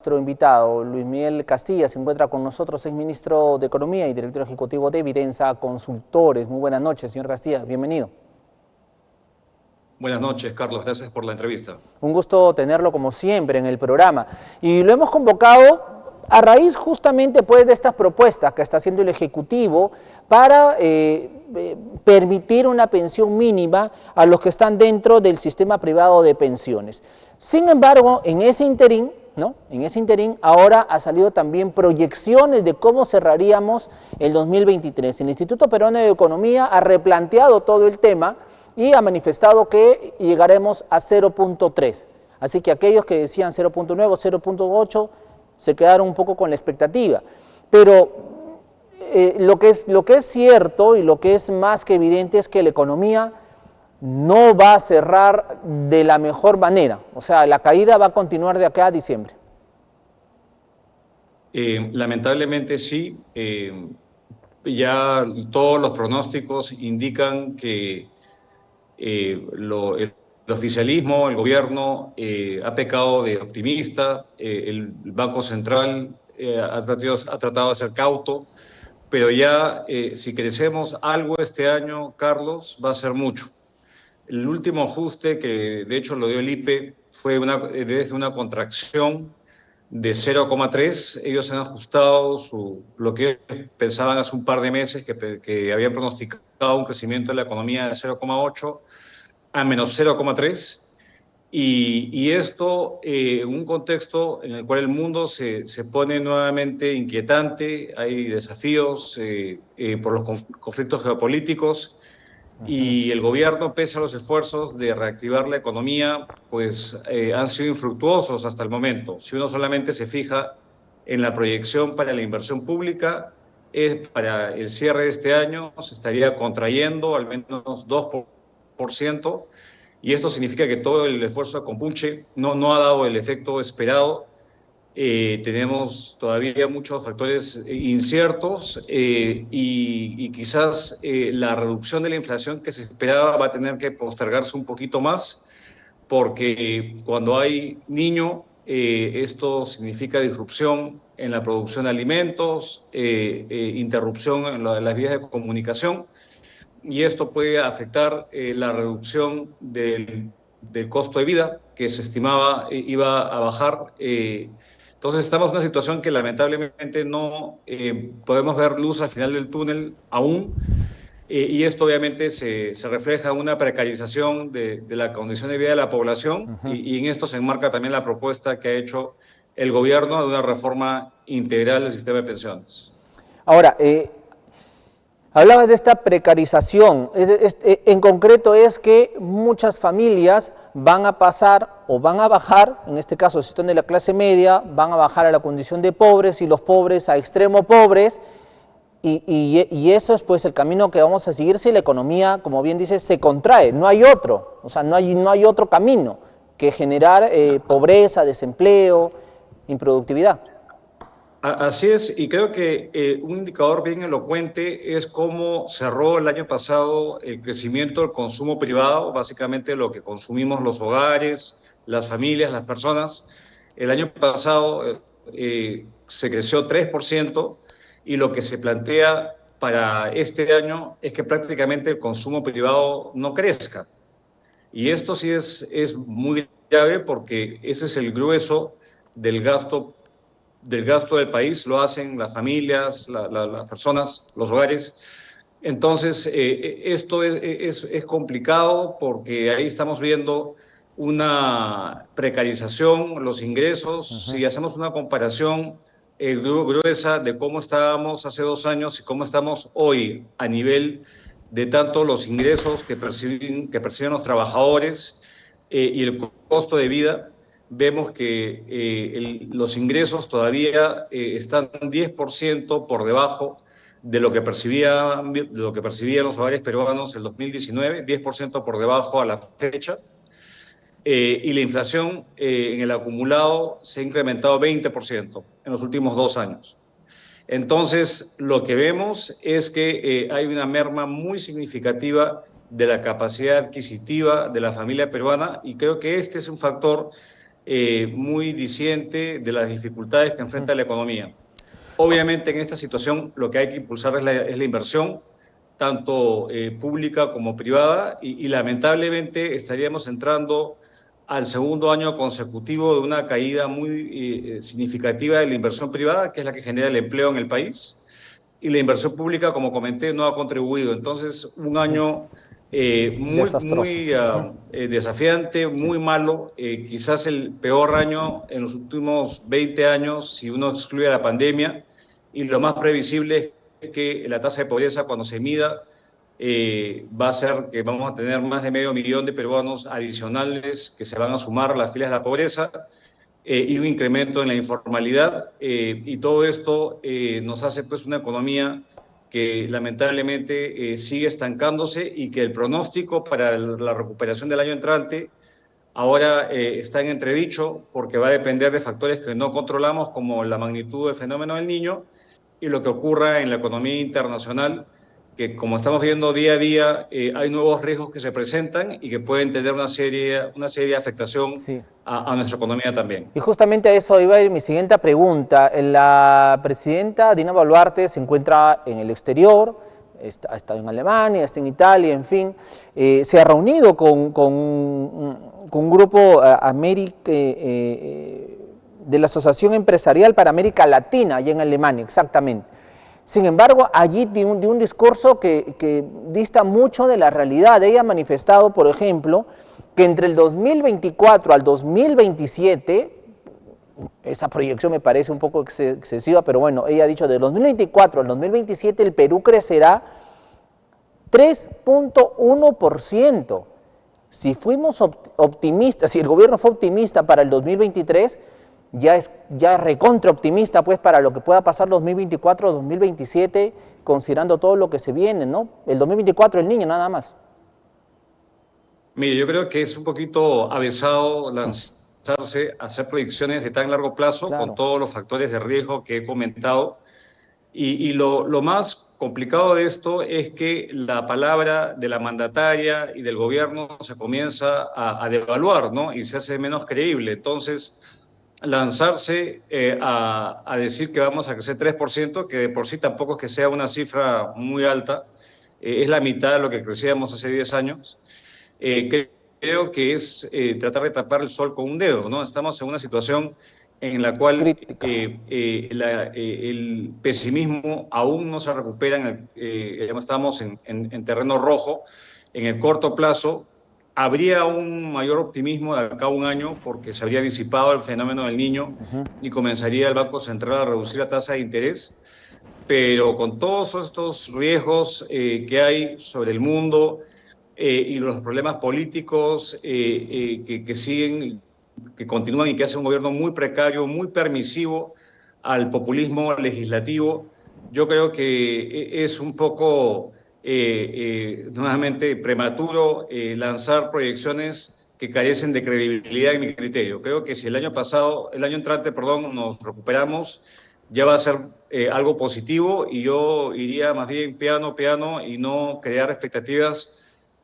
Nuestro invitado, Luis Miguel Castilla, se encuentra con nosotros, es ministro de Economía y director ejecutivo de Evidenza Consultores. Muy buenas noches, señor Castilla, bienvenido. Buenas noches, Carlos, gracias por la entrevista. Un gusto tenerlo como siempre en el programa. Y lo hemos convocado a raíz justamente pues de estas propuestas que está haciendo el Ejecutivo para permitir una pensión mínima a los que están dentro del sistema privado de pensiones. Sin embargo, en ese interín, ahora ha salido también proyecciones de cómo cerraríamos el 2023. El Instituto Peruano de Economía ha replanteado todo el tema y ha manifestado que llegaremos a 0.3. Así que aquellos que decían 0.9, 0.8 se quedaron un poco con la expectativa. Pero lo que es cierto y lo que es más que evidente es que la economía no va a cerrar de la mejor manera. O sea, la caída va a continuar de acá a diciembre. Lamentablemente sí. Ya todos los pronósticos indican que el oficialismo, el gobierno, ha pecado de optimista. El Banco Central ha tratado de ser cauto, pero ya si crecemos algo este año, Carlos, va a ser mucho. El último ajuste que de hecho lo dio el IPE fue desde una contracción de 0,3. Ellos han ajustado lo que pensaban hace un par de meses, que habían pronosticado un crecimiento de la economía de 0,8 a menos 0,3. Y esto en un contexto en el cual el mundo se pone nuevamente inquietante, hay desafíos por los conflictos geopolíticos. Y el gobierno, pese a los esfuerzos de reactivar la economía, pues han sido infructuosos hasta el momento. Si uno solamente se fija en la proyección para la inversión pública, para el cierre de este año se estaría contrayendo al menos 2%, y esto significa que todo el esfuerzo de compunche no ha dado el efecto esperado. Tenemos todavía muchos factores inciertos y quizás la reducción de la inflación que se esperaba va a tener que postergarse un poquito más, porque cuando hay niño, esto significa disrupción en la producción de alimentos, interrupción en las vías de comunicación, y esto puede afectar la reducción del costo de vida, que se estimaba iba a bajar. Entonces estamos en una situación que lamentablemente no podemos ver luz al final del túnel aún, y esto obviamente se refleja en una precarización de la condición de vida de la población, y en esto se enmarca también la propuesta que ha hecho el gobierno de una reforma integral del sistema de pensiones. Ahora, hablabas de esta precarización, en concreto es que muchas familias van a pasar o van a bajar, en este caso si están de la clase media, van a bajar a la condición de pobres y los pobres a extremo pobres, y eso es pues el camino que vamos a seguir si la economía, como bien dices, se contrae. No hay otro, o sea, no hay otro camino que generar pobreza, desempleo, improductividad. Así es, y creo que un indicador bien elocuente es cómo cerró el año pasado el crecimiento del consumo privado, básicamente lo que consumimos los hogares, las familias, las personas. El año pasado se creció 3%, y lo que se plantea para este año es que prácticamente el consumo privado no crezca. Y esto sí es muy grave, porque ese es el grueso del gasto del país, lo hacen las familias, las personas, los hogares. Entonces, esto es complicado, porque ahí estamos viendo una precarización, los ingresos. Si hacemos una comparación gruesa de cómo estábamos hace 2 años y cómo estamos hoy a nivel de tanto los ingresos que perciben los trabajadores y el costo de vida, vemos que los ingresos todavía están 10% por debajo de lo que percibían los hogares peruanos en 2019, 10% por debajo a la fecha. Y la inflación en el acumulado se ha incrementado 20% en los últimos 2 años. Entonces, lo que vemos es que hay una merma muy significativa de la capacidad adquisitiva de la familia peruana, y creo que este es un factor muy diciente de las dificultades que enfrenta la economía. Obviamente en esta situación lo que hay que impulsar es la inversión, tanto pública como privada, y lamentablemente estaríamos entrando al segundo año consecutivo de una caída muy significativa de la inversión privada, que es la que genera el empleo en el país, y la inversión pública, como comenté, no ha contribuido. Entonces, un año Desastroso. muy desafiante, Sí. muy malo, quizás el peor año en los últimos 20 años, si uno excluye la pandemia, y lo más previsible es que la tasa de pobreza, cuando se mida, va a ser que vamos a tener más de 500.000 de peruanos adicionales que se van a sumar a las filas de la pobreza, y un incremento en la informalidad, y todo esto nos hace pues una economía que lamentablemente sigue estancándose, y que el pronóstico para la recuperación del año entrante ahora está en entredicho, porque va a depender de factores que no controlamos, como la magnitud del fenómeno del Niño y lo que ocurra en la economía internacional, que como estamos viendo día a día, hay nuevos riesgos que se presentan y que pueden tener una seria afectación Sí. a nuestra economía también. Y justamente a eso iba a ir mi siguiente pregunta. La presidenta Dina Boluarte se encuentra en el exterior, ha estado en Alemania, está en Italia, en fin. Se ha reunido con un grupo de la Asociación Empresarial para América Latina, allá en Alemania, exactamente. Sin embargo, allí dio un discurso que dista mucho de la realidad. Ella ha manifestado, por ejemplo, que entre el 2024 al 2027, esa proyección me parece un poco excesiva, pero bueno, ella ha dicho de 2024 al 2027 el Perú crecerá 3.1%. Si fuimos optimistas, si el gobierno fue optimista para el 2023, ya es recontra optimista pues para lo que pueda pasar 2024 o 2027, considerando todo lo que se viene, ¿no? El 2024 el niño nada más. Mire, yo creo que es un poquito avesado lanzarse a hacer proyecciones de tan largo plazo con Claro. todos los factores de riesgo que he comentado. Y lo más complicado de esto es que la palabra de la mandataria y del gobierno se comienza a devaluar, ¿no? Y se hace menos creíble. Entonces, lanzarse a decir que vamos a crecer 3%, que de por sí tampoco es que sea una cifra muy alta, es la mitad de lo que crecíamos hace 10 años. Creo que es tratar de tapar el sol con un dedo, ¿no? Estamos en una situación en la cual Crítica. el pesimismo aún no se recupera, estamos en terreno rojo. En el corto plazo habría un mayor optimismo de acá a un año, porque se habría disipado el fenómeno del Niño y comenzaría el Banco Central a reducir la tasa de interés, pero con todos estos riesgos que hay sobre el mundo, y los problemas políticos que siguen, que continúan, y que hace un gobierno muy precario, muy permisivo al populismo legislativo, yo creo que es un poco nuevamente prematuro lanzar proyecciones que carecen de credibilidad en mi criterio. Creo que si el año entrante, perdón, nos recuperamos, ya va a ser algo positivo, y yo iría más bien piano, piano, y no crear expectativas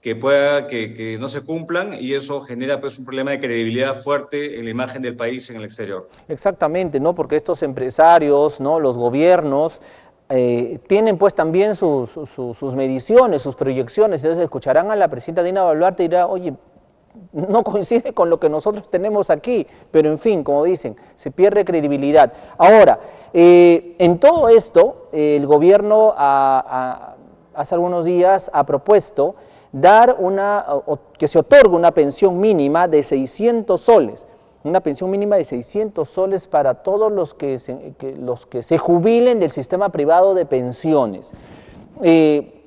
que no se cumplan, y eso genera pues un problema de credibilidad fuerte en la imagen del país en el exterior. Exactamente, ¿no? Porque estos empresarios, ¿no? Los gobiernos tienen pues también sus mediciones, sus proyecciones. Entonces escucharán a la presidenta Dina Boluarte y dirá, oye, no coincide con lo que nosotros tenemos aquí, pero en fin, como dicen, se pierde credibilidad. Ahora, en todo esto, el gobierno hace algunos días ha propuesto que se otorgue una pensión mínima de 600 soles, una pensión mínima de 600 soles para todos los que se jubilen del sistema privado de pensiones.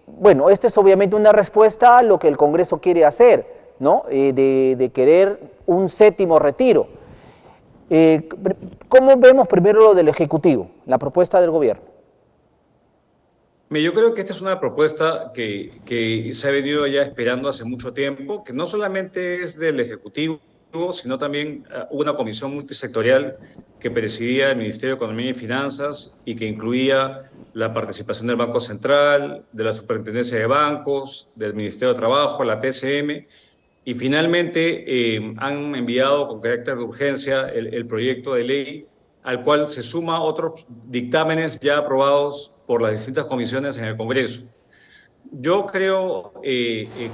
Bueno, esta es obviamente una respuesta a lo que el Congreso quiere hacer, ¿no? De querer un séptimo retiro. ¿Cómo vemos primero lo del Ejecutivo, la propuesta del gobierno? Yo creo que esta es una propuesta que se ha venido ya esperando hace mucho tiempo, que no solamente es del Ejecutivo, sino también hubo una comisión multisectorial que presidía el Ministerio de Economía y Finanzas, y que incluía la participación del Banco Central, de la Superintendencia de Bancos, del Ministerio de Trabajo, la PCM, Y finalmente han enviado con carácter de urgencia el proyecto de ley al cual se suma otros dictámenes ya aprobados por las distintas comisiones en el Congreso. Yo creo,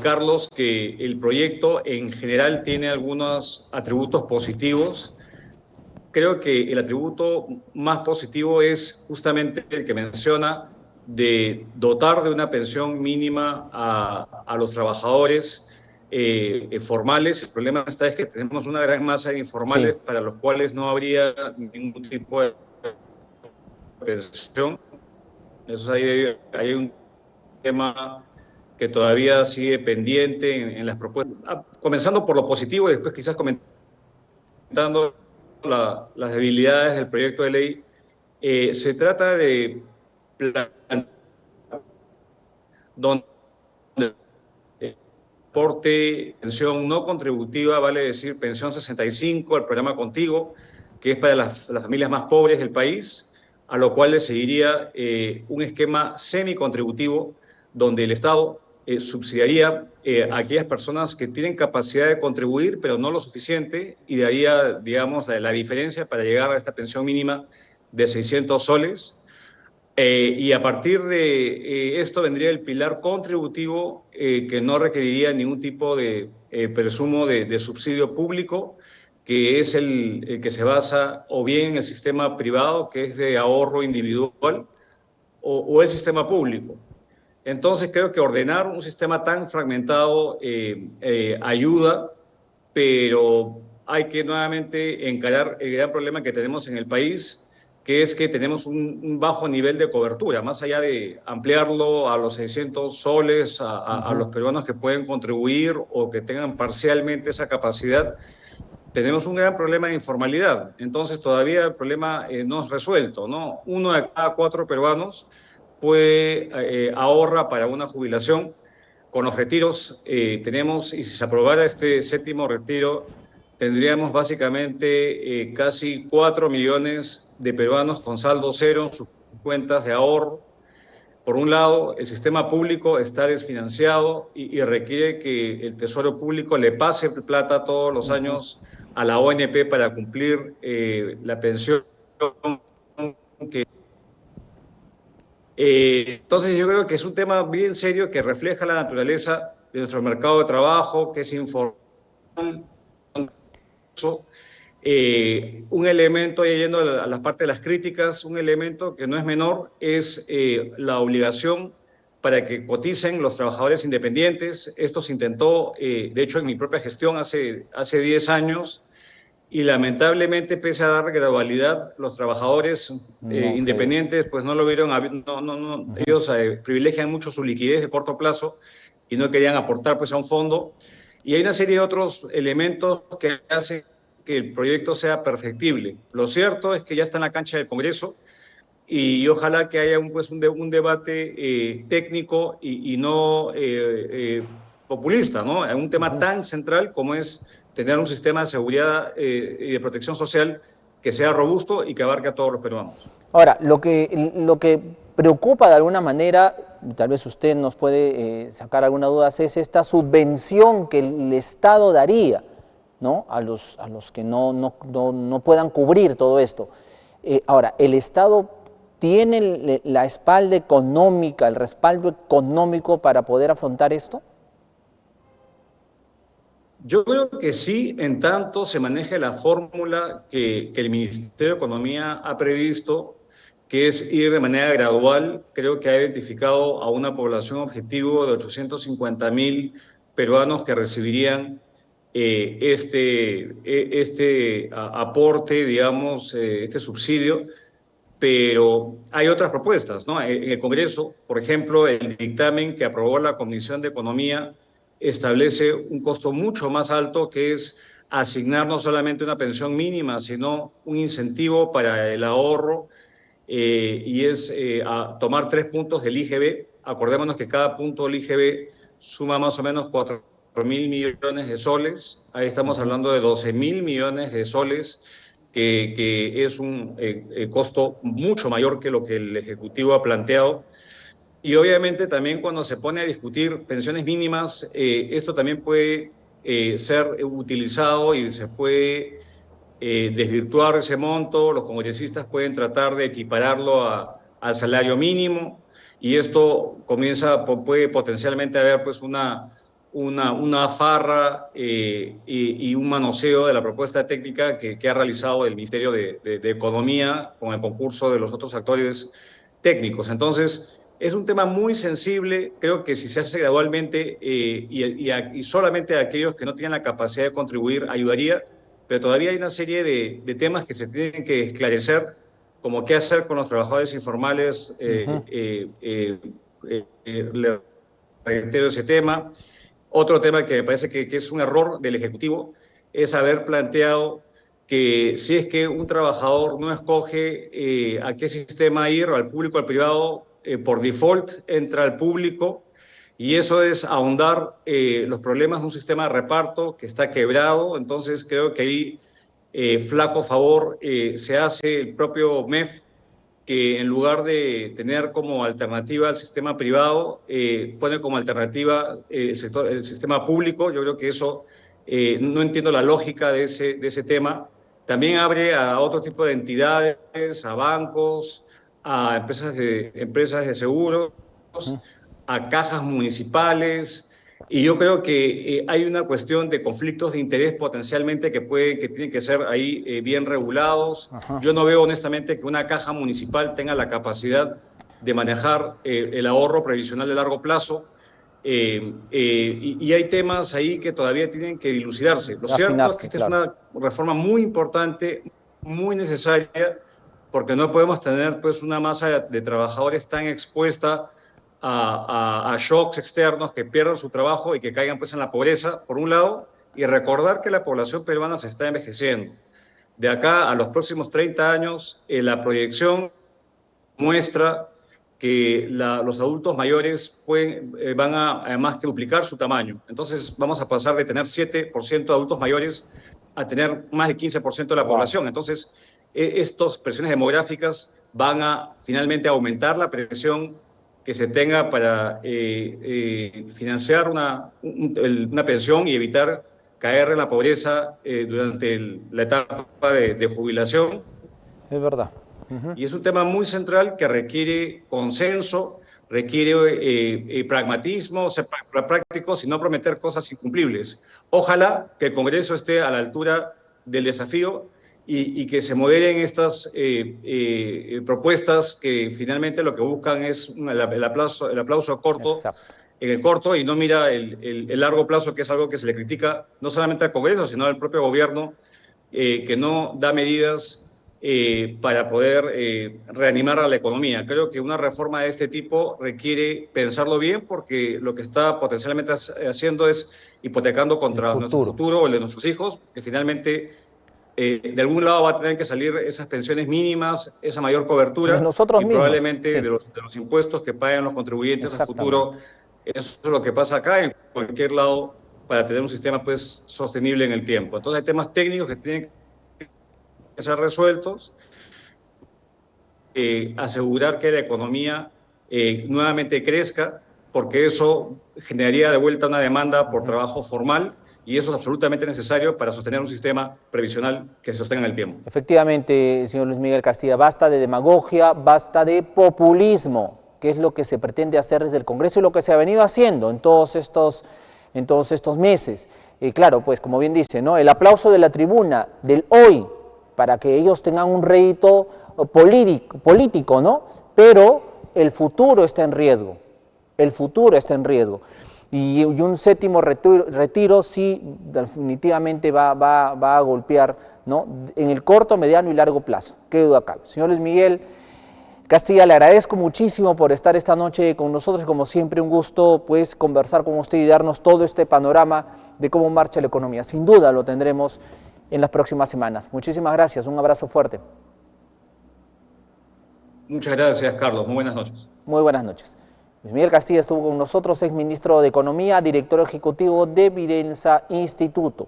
Carlos, que el proyecto en general tiene algunos atributos positivos. Creo que el atributo más positivo es justamente el que menciona de dotar de una pensión mínima a los trabajadores formales. El problema está es que tenemos una gran masa de Sí. informales para los cuales no habría ningún tipo de pensión. Eso hay un tema que todavía sigue pendiente en las propuestas. Comenzando por lo positivo y después quizás comentando las debilidades del proyecto de ley, se trata de plan donde el aporte pensión no contributiva, vale decir pensión 65, el programa Contigo, que es para las familias más pobres del país, a lo cual le seguiría un esquema semicontributivo donde el Estado subsidiaría a Es- aquellas personas que tienen capacidad de contribuir, pero no lo suficiente, y daría, digamos, la diferencia para llegar a esta pensión mínima de 600 soles. Y a partir de esto vendría el pilar contributivo que no requeriría ningún tipo de presumo de subsidio público, que es el que se basa o bien en el sistema privado, que es de ahorro individual, o el sistema público. Entonces creo que ordenar un sistema tan fragmentado ayuda, pero hay que nuevamente encarar el gran problema que tenemos en el país, que es que tenemos un bajo nivel de cobertura. Más allá de ampliarlo a los 600 soles, a Ujú. los peruanos que pueden contribuir o que tengan parcialmente esa capacidad, tenemos un gran problema de informalidad. Entonces todavía el problema no es resuelto, ¿no? Uno de cada cuatro peruanos puede ahorra para una jubilación. Con los retiros tenemos, y si se aprobara este séptimo retiro, tendríamos básicamente casi 4 millones de peruanos con saldo cero en sus cuentas de ahorro. Por un lado, el sistema público está desfinanciado y requiere que el Tesoro Público le pase plata todos los Ujú. años a la ONP para cumplir la pensión. Entonces yo creo que es un tema bien serio que refleja la naturaleza de nuestro mercado de trabajo, que es informal. Un elemento, yendo a la parte de las críticas, un elemento que no es menor es la obligación para que coticen los trabajadores independientes. Esto se intentó, de hecho, en mi propia gestión hace 10 años, y lamentablemente, pese a dar gradualidad, los trabajadores No, sí. independientes pues no lo vieron, Ujú. ellos privilegian mucho su liquidez de corto plazo y no querían aportar pues a un fondo. Y hay una serie de otros elementos que hacen que el proyecto sea perfectible. Lo cierto es que ya está en la cancha del Congreso y ojalá que haya un debate técnico y no populista, ¿no? En un tema Ujú. tan central como es tener un sistema de seguridad y de protección social que sea robusto y que abarque a todos los peruanos. Ahora, lo que preocupa de alguna manera, tal vez usted nos puede sacar alguna duda, es esta subvención que el Estado daría, ¿no? A los que no puedan cubrir todo esto. Ahora, el Estado tiene la espalda económica, el respaldo económico para poder afrontar esto. Yo creo que sí, en tanto se maneje la fórmula que el Ministerio de Economía ha previsto, que es ir de manera gradual. Creo que ha identificado a una población objetivo de 850.000 peruanos que recibirían aporte, digamos, este subsidio, pero hay otras propuestas, ¿no? En el Congreso, por ejemplo, el dictamen que aprobó la Comisión de Economía establece un costo mucho más alto, que es asignar no solamente una pensión mínima, sino un incentivo para el ahorro, y es a tomar 3 puntos del IGB. Acordémonos que cada punto del IGB suma más o menos 4.000 millones de soles. Ahí estamos Ujú. hablando de 12.000 millones de soles, que es un costo mucho mayor que lo que el Ejecutivo ha planteado. Y obviamente también cuando se pone a discutir pensiones mínimas, esto también puede ser utilizado y se puede desvirtuar ese monto. Los congresistas pueden tratar de equipararlo al salario mínimo y esto puede potencialmente haber pues una farra y un manoseo de la propuesta técnica que ha realizado el Ministerio de Economía con el concurso de los otros actores técnicos. Entonces, es un tema muy sensible. Creo que si se hace gradualmente y solamente a aquellos que no tienen la capacidad de contribuir ayudaría, pero todavía hay una serie de temas que se tienen que esclarecer, como qué hacer con los trabajadores informales. Le reitero ese tema. Otro tema que me parece que es un error del Ejecutivo es haber planteado que si es que un trabajador no escoge a qué sistema ir, o al público o al privado, por default entra al público, y eso es ahondar los problemas de un sistema de reparto que está quebrado. Entonces creo que ahí flaco favor se hace el propio MEF, que en lugar de tener como alternativa al sistema privado, pone como alternativa el sistema público. Yo creo que eso, no entiendo la lógica de ese tema. También abre a otro tipo de entidades, a bancos, a empresas de seguros, a cajas municipales, y yo creo que hay una cuestión de conflictos de interés potencialmente que tienen que ser ahí bien regulados. Ajá. Yo no veo honestamente que una caja municipal tenga la capacidad de manejar el ahorro previsional de largo plazo, y hay temas ahí que todavía tienen que dilucidarse. Lo cierto es que Afinarse, esta es claro. una reforma muy importante, muy necesaria, porque no podemos tener pues una masa de trabajadores tan expuesta a shocks externos, que pierdan su trabajo y que caigan pues en la pobreza, por un lado, y recordar que la población peruana se está envejeciendo. De acá a los próximos 30 años, la proyección muestra que los adultos mayores van a más que duplicar su tamaño. Entonces vamos a pasar de tener 7% de adultos mayores a tener más de 15% de la Wow. población. Entonces, estas presiones demográficas van a finalmente aumentar la presión que se tenga para financiar una pensión y evitar caer en la pobreza durante la etapa de jubilación. Es verdad. Y es un tema muy central que requiere consenso, requiere pragmatismo, ser prácticos y no prometer cosas incumplibles. Ojalá que el Congreso esté a la altura del desafío y que se moderen estas propuestas que finalmente lo que buscan es el aplauso corto, Exacto. en el corto, y no mira el largo plazo, que es algo que se le critica no solamente al Congreso, sino al propio gobierno, que no da medidas para poder reanimar a la economía. Creo que una reforma de este tipo requiere pensarlo bien, porque lo que está potencialmente haciendo es hipotecando El contra nuestro futuro. futuro o el de nuestros hijos, que finalmente de algún lado va a tener que salir esas pensiones mínimas, esa mayor De cobertura, nosotros y mismos. probablemente Sí, de los impuestos que pagan los contribuyentes a futuro. exactamente. Eso es lo que pasa acá, en cualquier lado, para tener un sistema pues sostenible en el tiempo. Entonces hay temas técnicos que tienen que ser resueltos, asegurar que la economía nuevamente crezca, porque eso generaría de vuelta una demanda por trabajo formal, y eso es absolutamente necesario para sostener un sistema previsional que se sostenga en el tiempo. Efectivamente, señor Luis Miguel Castilla, basta de demagogia, basta de populismo, que es lo que se pretende hacer desde el Congreso y lo que se ha venido haciendo en todos estos meses. Claro, pues como bien dice, ¿no? El aplauso de la tribuna del hoy, para que ellos tengan un rédito político, ¿no? Pero el futuro está en riesgo, el futuro está en riesgo. Y un séptimo retiro sí definitivamente va a golpear, ¿no? En el corto, mediano y largo plazo, qué duda cabe. Señor Luis Miguel Castilla, le agradezco muchísimo por estar esta noche con nosotros, como siempre un gusto pues conversar con usted y darnos todo este panorama de cómo marcha la economía. Sin duda lo tendremos en las próximas semanas. Muchísimas gracias, un abrazo fuerte. Muchas gracias, Carlos. Muy buenas noches. Muy buenas noches. Luis Miguel Castilla estuvo con nosotros, exministro de Economía, director ejecutivo de Vidensa Instituto.